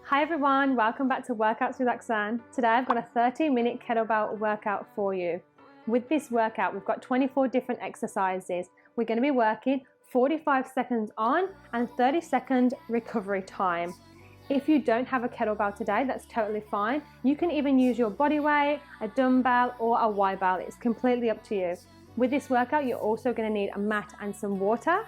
Hi everyone, welcome back to Workouts with Roxanne. Today I've got a 30-minute kettlebell workout for you. With this workout, we've got 24 different exercises. We're going to be working 45 seconds on and 30-second recovery time. If you don't have a kettlebell today, that's totally fine. You can even use your body weight, a dumbbell or a Y-bell. It's completely up to you. With this workout, you're also going to need a mat and some water.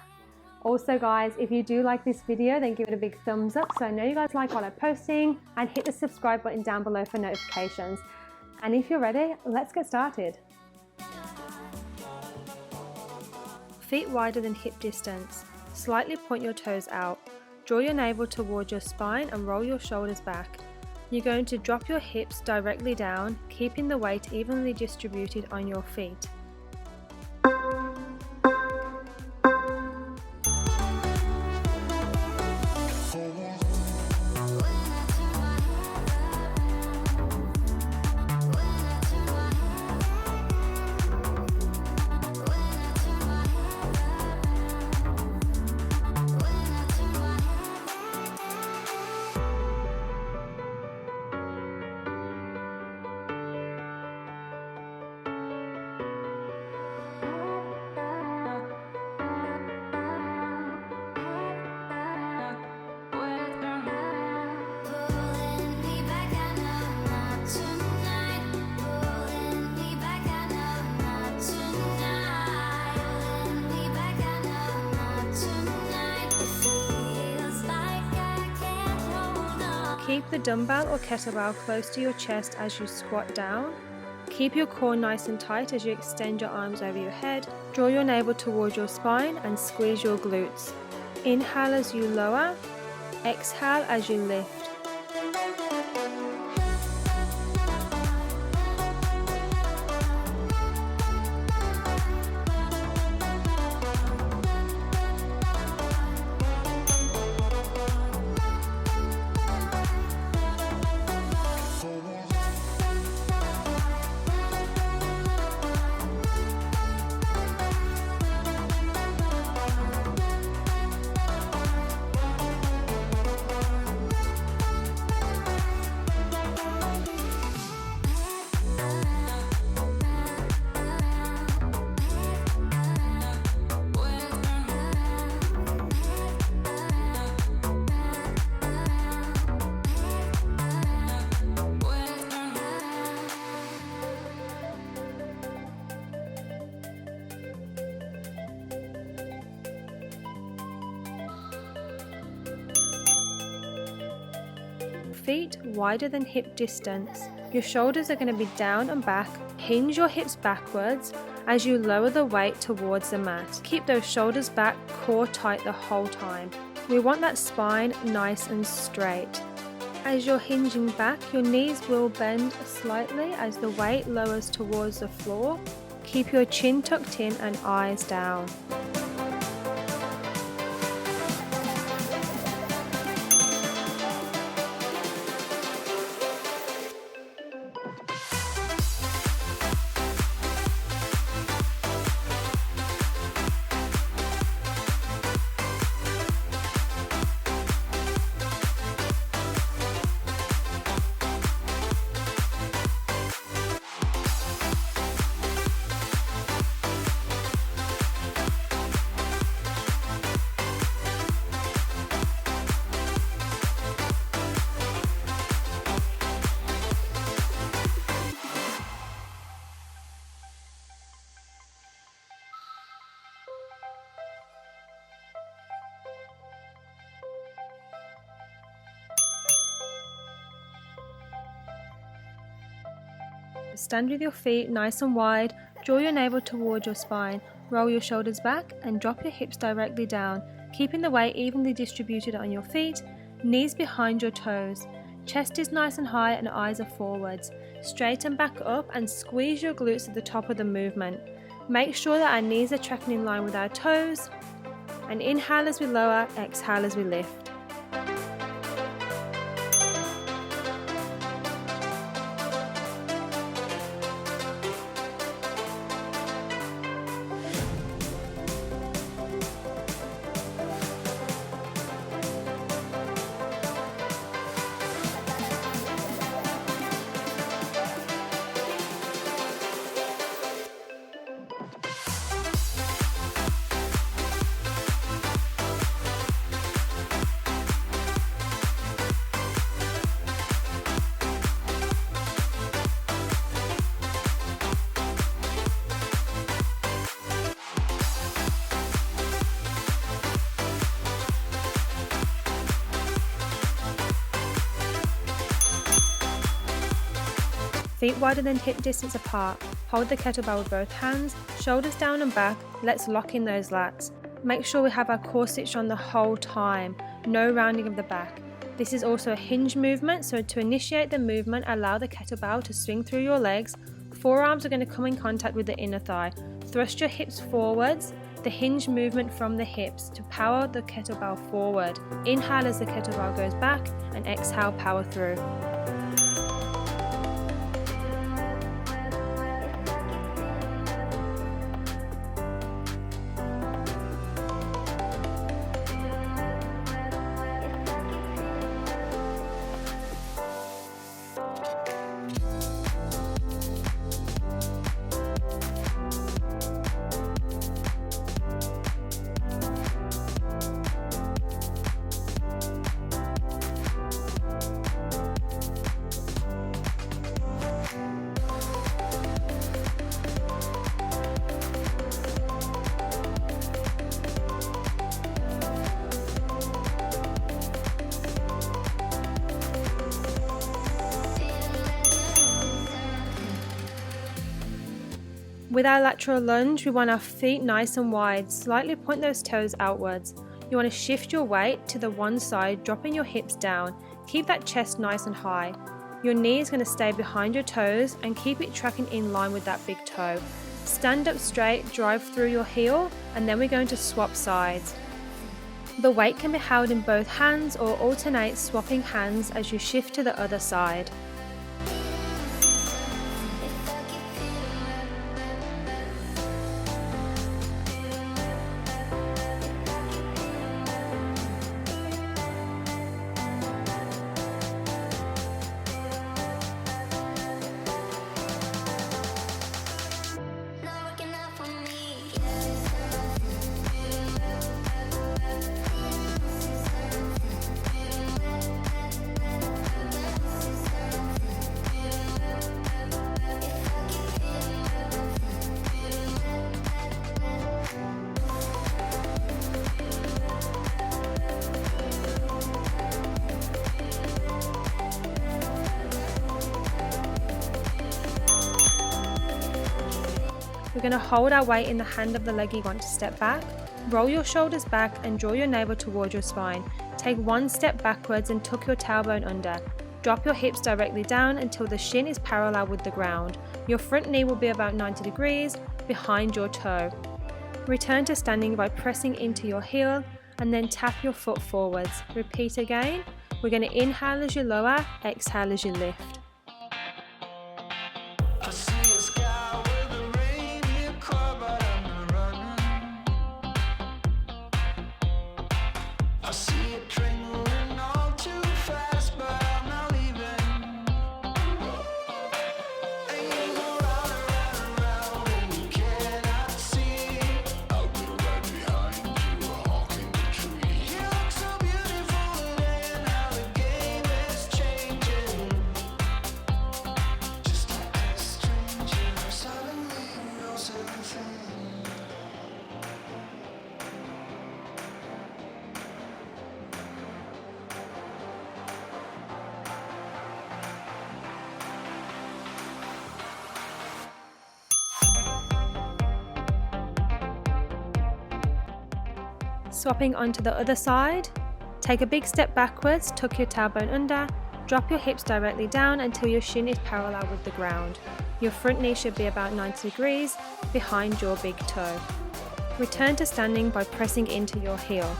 Also guys, if you do like this video, then give it a big thumbs up so I know you guys like what I'm posting, and hit the subscribe button down below for notifications. And if you're ready, let's get started. Feet wider than hip distance. Slightly point your toes out. Draw your navel towards your spine and roll your shoulders back. You're going to drop your hips directly down, keeping the weight evenly distributed on your feet. Keep the dumbbell or kettlebell close to your chest as you squat down. Keep your core nice and tight as you extend your arms over your head. Draw your navel towards your spine and squeeze your glutes. Inhale as you lower, exhale as you lift. Feet wider than hip distance. Your shoulders are going to be down and back. Hinge your hips backwards as you lower the weight towards the mat. Keep those shoulders back, core tight the whole time. We want that spine nice and straight. As you're hinging back, your knees will bend slightly as the weight lowers towards the floor. Keep your chin tucked in and eyes down. Stand with your feet nice and wide, draw your navel towards your spine, roll your shoulders back and drop your hips directly down, keeping the weight evenly distributed on your feet, knees behind your toes. Chest is nice and high and eyes are forwards. Straighten back up and squeeze your glutes at the top of the movement. Make sure that our knees are tracking in line with our toes. And inhale as we lower, exhale as we lift. feet wider than hip distance apart. Hold the kettlebell with both hands, shoulders down and back. Let's lock in those lats. Make sure we have our core stitched on the whole time, no rounding of the back. This is also a hinge movement, so to initiate the movement, allow the kettlebell to swing through your legs. Forearms are going to come in contact with the inner thigh. Thrust your hips forwards, the hinge movement from the hips to power the kettlebell forward. Inhale as the kettlebell goes back and exhale, power through. With our lateral lunge, we want our feet nice and wide, slightly point those toes outwards. You want to shift your weight to the one side, dropping your hips down. Keep that chest nice and high. Your knee is going to stay behind your toes and keep it tracking in line with that big toe. Stand up straight, drive through your heel, and then we're going to swap sides. The weight can be held in both hands or alternate swapping hands as you shift to the other side. We're going to hold our weight in the hand of the leg you want to step back. Roll your shoulders back and draw your navel towards your spine. Take one step backwards and tuck your tailbone under. Drop your hips directly down until the shin is parallel with the ground. Your front knee will be about 90 degrees behind your toe. Return to standing by pressing into your heel and then tap your foot forwards. Repeat again. We're going to inhale as you lower, exhale as you lift. Swapping onto the other side, take a big step backwards, tuck your tailbone under, drop your hips directly down until your shin is parallel with the ground. Your front knee should be about 90 degrees behind your big toe. Return to standing by pressing into your heel.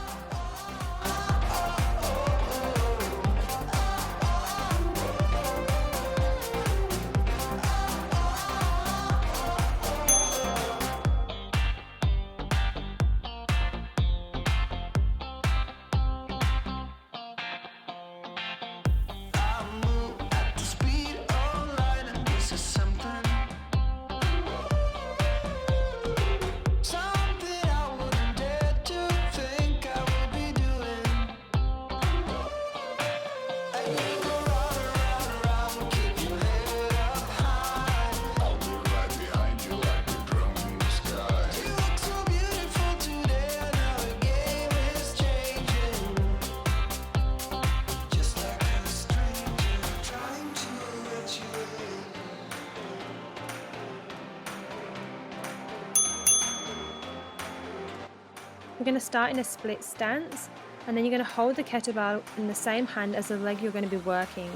We're going to start in a split stance, and then you're going to hold the kettlebell in the same hand as the leg you're going to be working.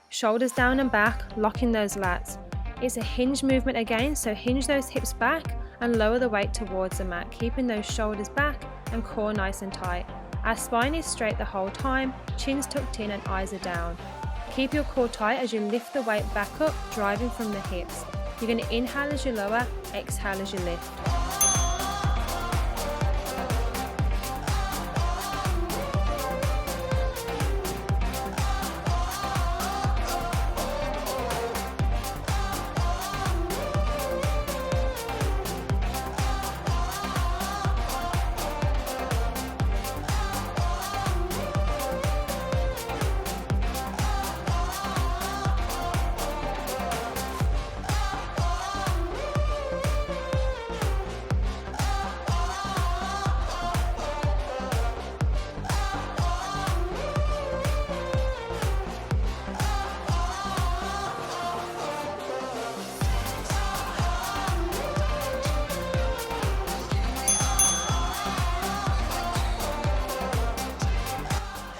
Shoulders down and back, locking those lats. It's a hinge movement again, so hinge those hips back and lower the weight towards the mat, keeping those shoulders back and core nice and tight. Our spine is straight the whole time, chin's tucked in and eyes are down. Keep your core tight as you lift the weight back up, driving from the hips. You're going to inhale as you lower, exhale as you lift.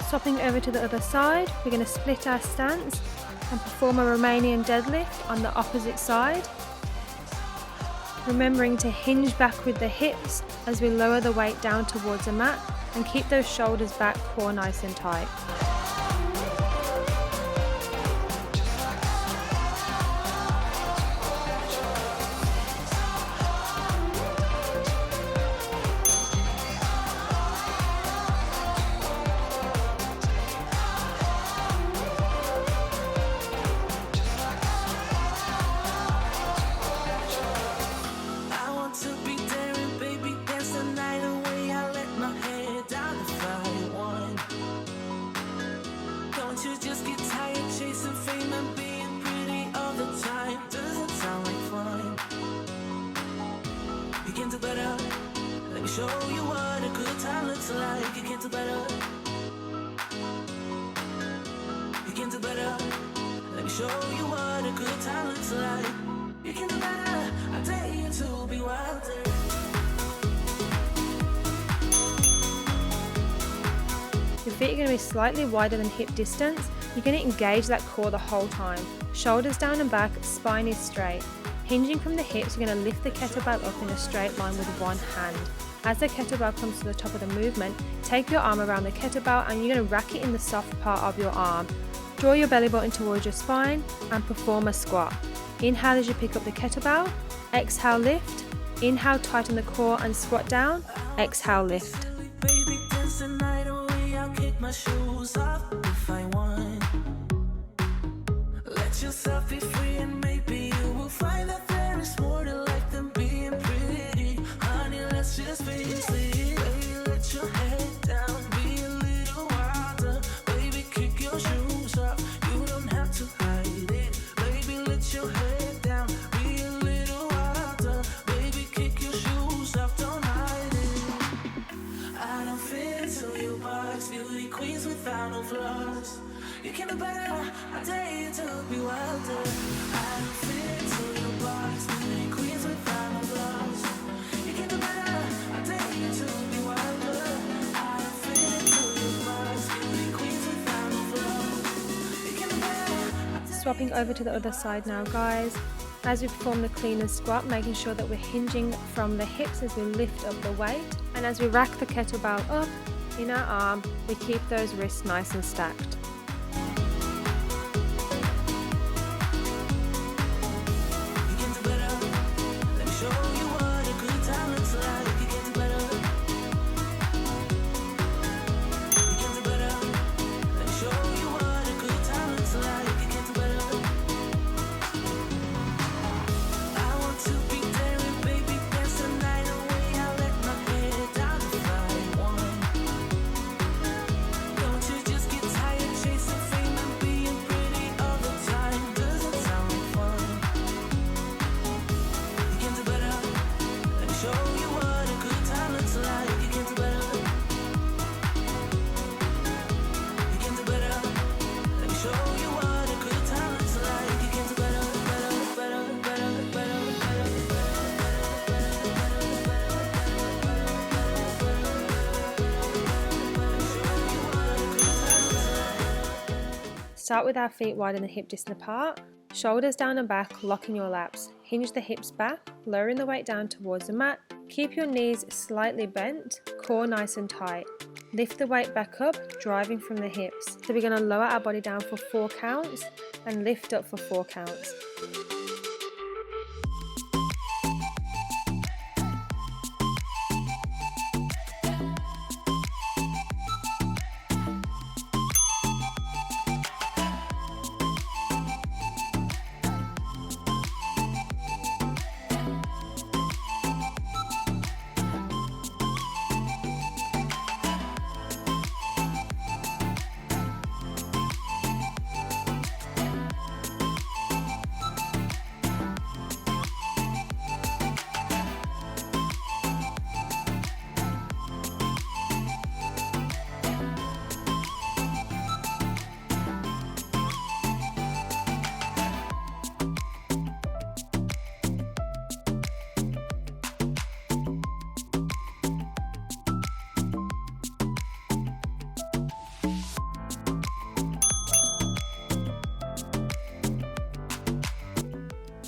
Swapping over to the other side, we're going to split our stance and perform a Romanian deadlift on the opposite side. Remembering to hinge back with the hips as we lower the weight down towards the mat and keep those shoulders back, core nice and tight. Show you what a good time looks like. You can do better. You can do better. Let me show you what a good time looks like. You can do better. I dare you to be wilder. Your feet are going to be slightly wider than hip distance. You're going to engage that core the whole time. Shoulders down and back, spine is straight. Hinging from the hips, you're going to lift the kettlebell up in a straight line with one hand. As the kettlebell comes to the top of the movement, take your arm around the kettlebell and you're going to rack it in the soft part of your arm. Draw your belly button towards your spine and perform a squat. Inhale as you pick up the kettlebell, exhale lift, inhale tighten the core and squat down, exhale lift. Baby, dance the night away. I'll kick my shoes off if I want. Let yourself be free and maybe you will find that there is more to life than being pretty. Honey, let's just face it. Baby, let your head down, be a little wilder. Baby, kick your shoes off, you don't have to hide it. Baby, let your head down, be a little wilder. Baby, kick your shoes off, don't hide it. I don't fit into your box, beauty queens without no flaws. You can do better, I dare you to be wilder. I don't fit into your box, beauty queens without no flaws. You can do better, I dare you to be wilder. I don't fit into your box, beauty queens without no flaws. You can do better. Swapping over to the other side now, guys. As we perform the clean and squat, making sure that we're hinging from the hips as we lift up the weight. And as we rack the kettlebell up in our arm, we keep those wrists nice and stacked. start with our feet wide and the hip distance apart. Shoulders down and back, locking your laps. Hinge the hips back, lowering the weight down towards the mat. Keep your knees slightly bent, core nice and tight. Lift the weight back up, driving from the hips. So we're going to lower our body down for 4 counts and lift up for 4 counts.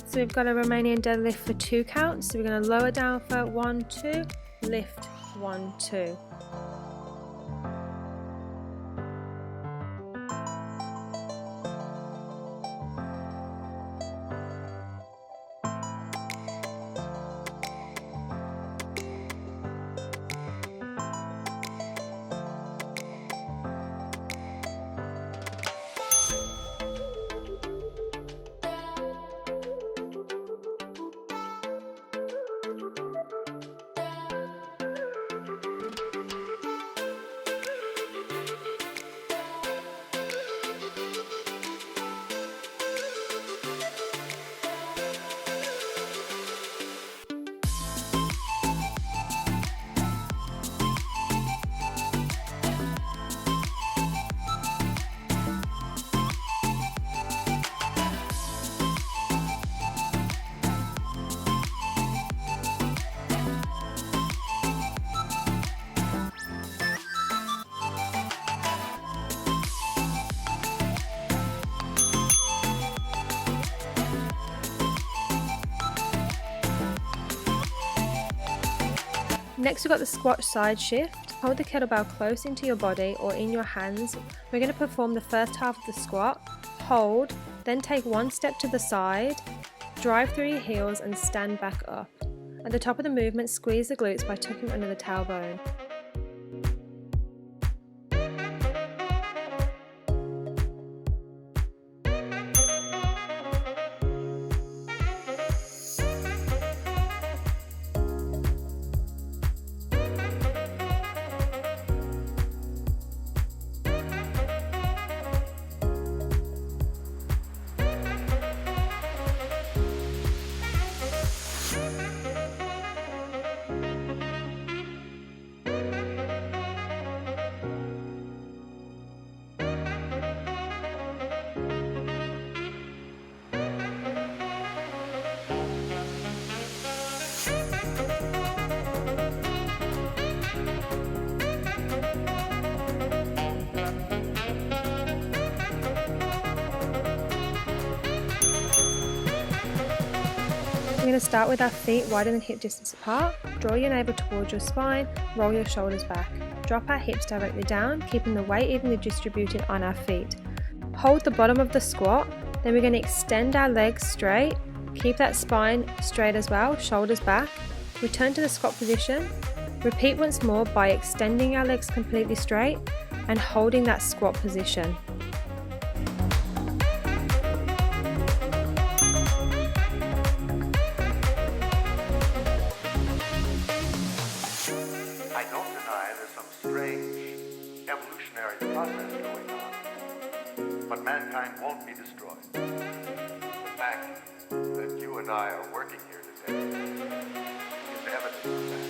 So we've got a Romanian deadlift for 2 counts. So we're going to lower down for 1, 2, lift 1, 2. Next we've got the squat side shift. Hold the kettlebell close into your body or in your hands. We're going to perform the first half of the squat, hold, then take 1 step to the side, drive through your heels and stand back up. At the top of the movement, squeeze the glutes by tucking under the tailbone. We're going to start with our feet wider than hip distance apart. Draw your navel towards your spine, roll your shoulders back. Drop our hips directly down, keeping the weight evenly distributed on our feet. Hold the bottom of the squat, then we're going to extend our legs straight. Keep that spine straight as well, shoulders back. Return to the squat position. Repeat once more by extending our legs completely straight and holding that squat position. I don't deny there's some strange evolutionary process going on, but mankind won't be destroyed. The fact that you and I are working here today is evidence of that.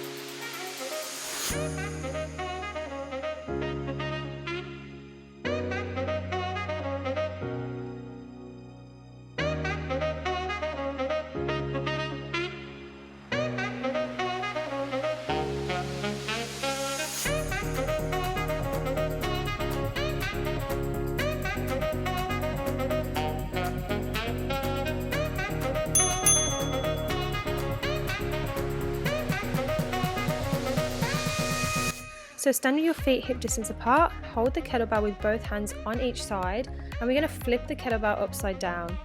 So stand with your feet hip distance apart, hold the kettlebell with both hands on each side, and we're going to flip the kettlebell upside down.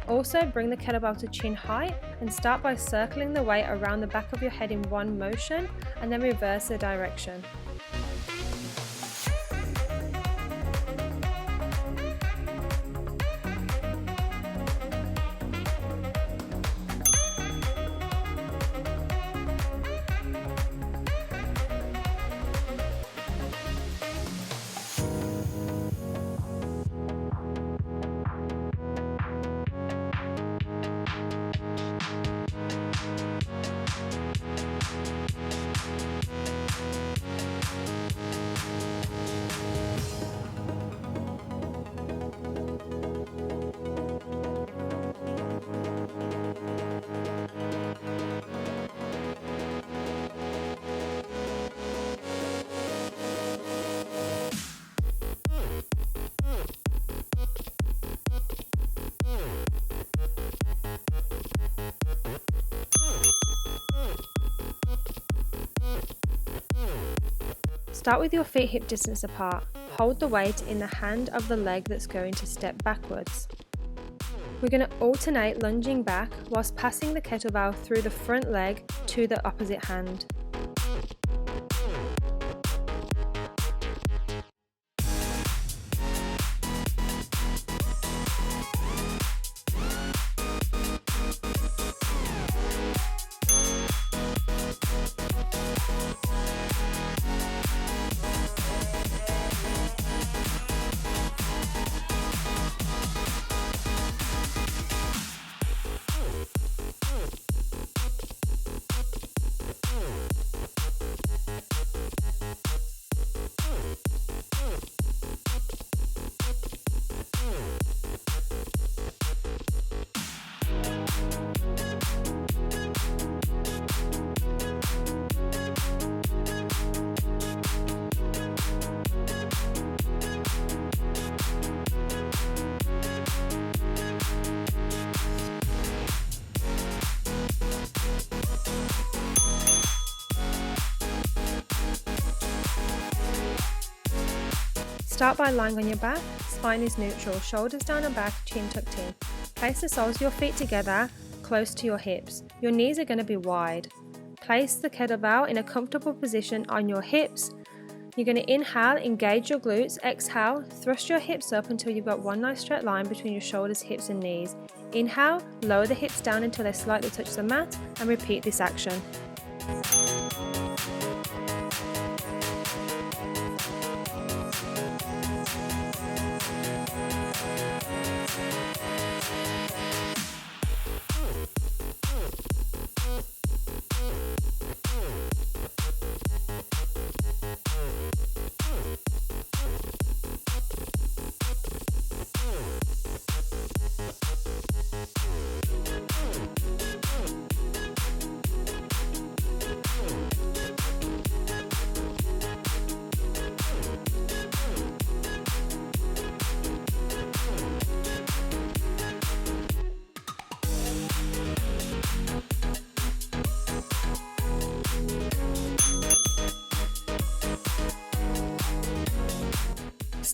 Also bring the kettlebell to chin height and start by circling the weight around the back of your head in one motion and then reverse the direction. Start with your feet hip distance apart. Hold the weight in the hand of the leg that's going to step backwards. We're going to alternate lunging back whilst passing the kettlebell through the front leg to the opposite hand. Start by lying on your back, spine is neutral, shoulders down and back, chin tucked in. Place the soles of your feet together, close to your hips. Your knees are going to be wide. Place the kettlebell in a comfortable position on your hips. You're going to inhale, engage your glutes, exhale, thrust your hips up until you've got one nice straight line between your shoulders, hips and knees. Inhale, lower the hips down until they slightly touch the mat and repeat this action.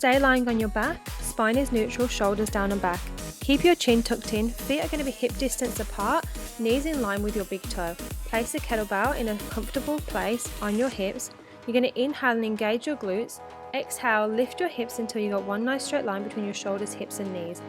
Stay lying on your back, spine is neutral, shoulders down and back. Keep your chin tucked in, feet are going to be hip distance apart, knees in line with your big toe. Place the kettlebell in a comfortable place on your hips. You're going to inhale and engage your glutes. Exhale, lift your hips until you got one nice straight line between your shoulders, hips and knees.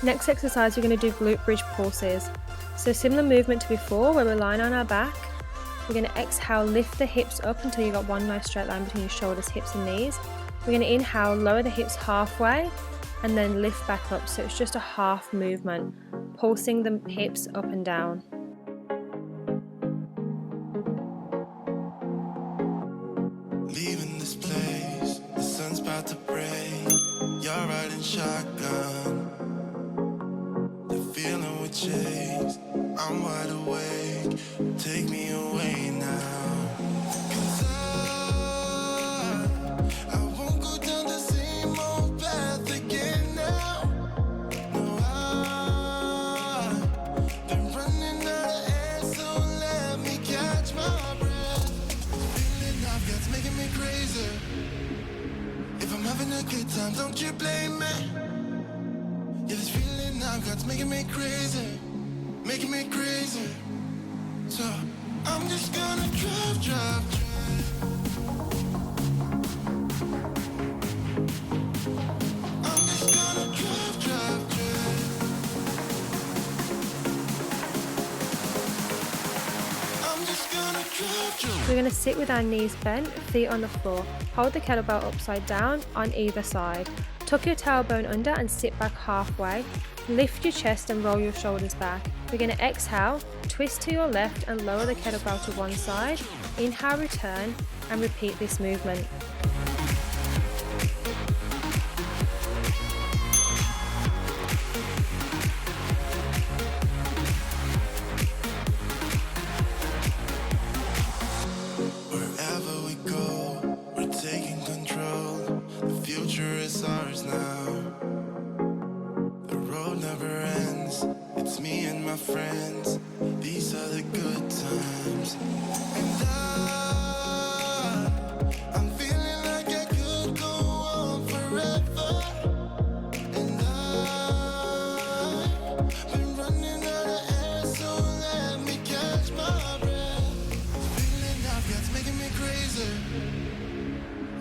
Next exercise, we're going to do glute bridge pulses. So similar movement to before, where we're lying on our back. We're going to exhale, lift the hips up until you've got one nice straight line between your shoulders, hips and knees. We're going to inhale, lower the hips halfway, and then lift back up. So it's just a half movement, pulsing the hips up and down. Leaving this place, the sun's about to break. You're riding shotgun. The feeling we chase, I'm wide awake. Take me away now. 'Cause I won't go down the same old path again now. No, I've been running out of air, so let me catch my breath. Feeling I've got's making me crazy. If I'm having a good time, don't you blame me. Yeah, this feeling I've got's making me crazy, making me crazy. So I'm just gonna drive. I'm just gonna drive. I'm just gonna drive. We're going to sit with our knees bent, feet on the floor. Hold the kettlebell upside down on either side. Tuck your tailbone under and sit back halfway. Lift your chest and roll your shoulders back. We're going to exhale, twist to your left and lower the kettlebell to one side. Inhale, return, and repeat this movement. Wherever we go, we're taking control. The future is ours now. The road never ends. It's me and my friends. These are the good times. And I'm feeling like I could go on forever. And I've been running out of air, so let me catch my breath. Feeling I've got's making me crazy.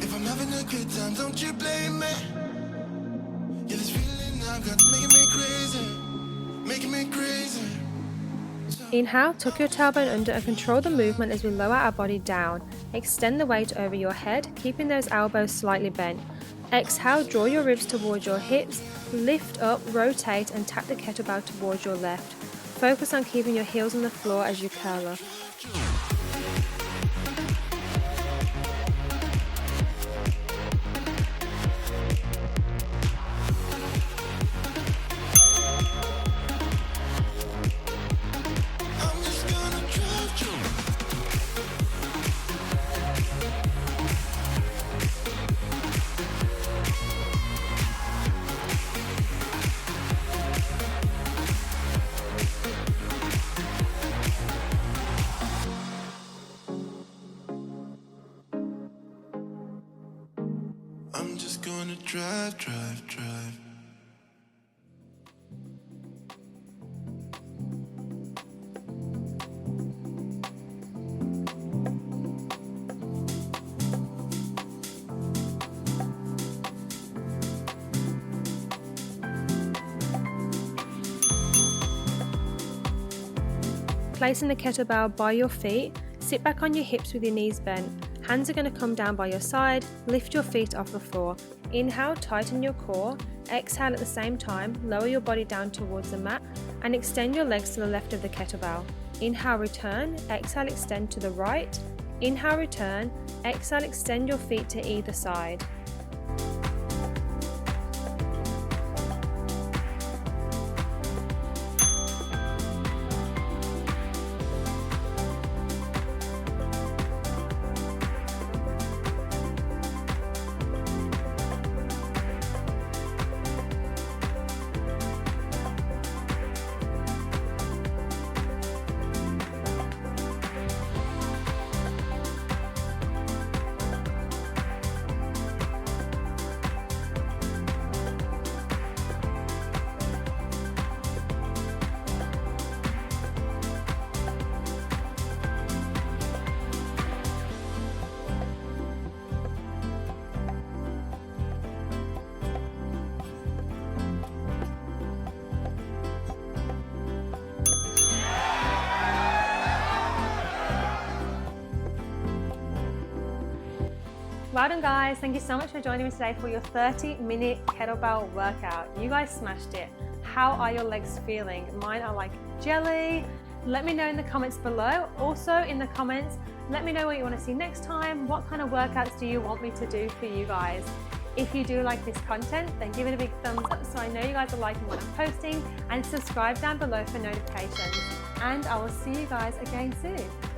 If I'm having a good time, don't you blame me. Yeah, this feeling I've got's making me crazy, making me crazy. Inhale, tuck your tailbone under and control the movement as we lower our body down. Extend the weight over your head, keeping those elbows slightly bent. Exhale, draw your ribs towards your hips, lift up, rotate and tap the kettlebell towards your left. Focus on keeping your heels on the floor as you curl up. I'm just gonna drive. I'm just gonna drive. Placing the kettlebell by your feet, sit back on your hips with your knees bent. Hands are going to come down by your side, lift your feet off the floor. Inhale, tighten your core. Exhale at the same time, lower your body down towards the mat and extend your legs to the left of the kettlebell. Inhale, return. Exhale, extend to the right. Inhale, return. Exhale, extend your feet to either side. Well done, guys. Thank you so much for joining me today for your 30-minute kettlebell workout. You guys smashed it. How are your legs feeling? Mine are like jelly. Let me know in the comments below. Also in the comments, let me know what you want to see next time. What kind of workouts do you want me to do for you guys? If you do like this content, then give it a big thumbs up so I know you guys are liking what I'm posting, and subscribe down below for notifications. And I will see you guys again soon.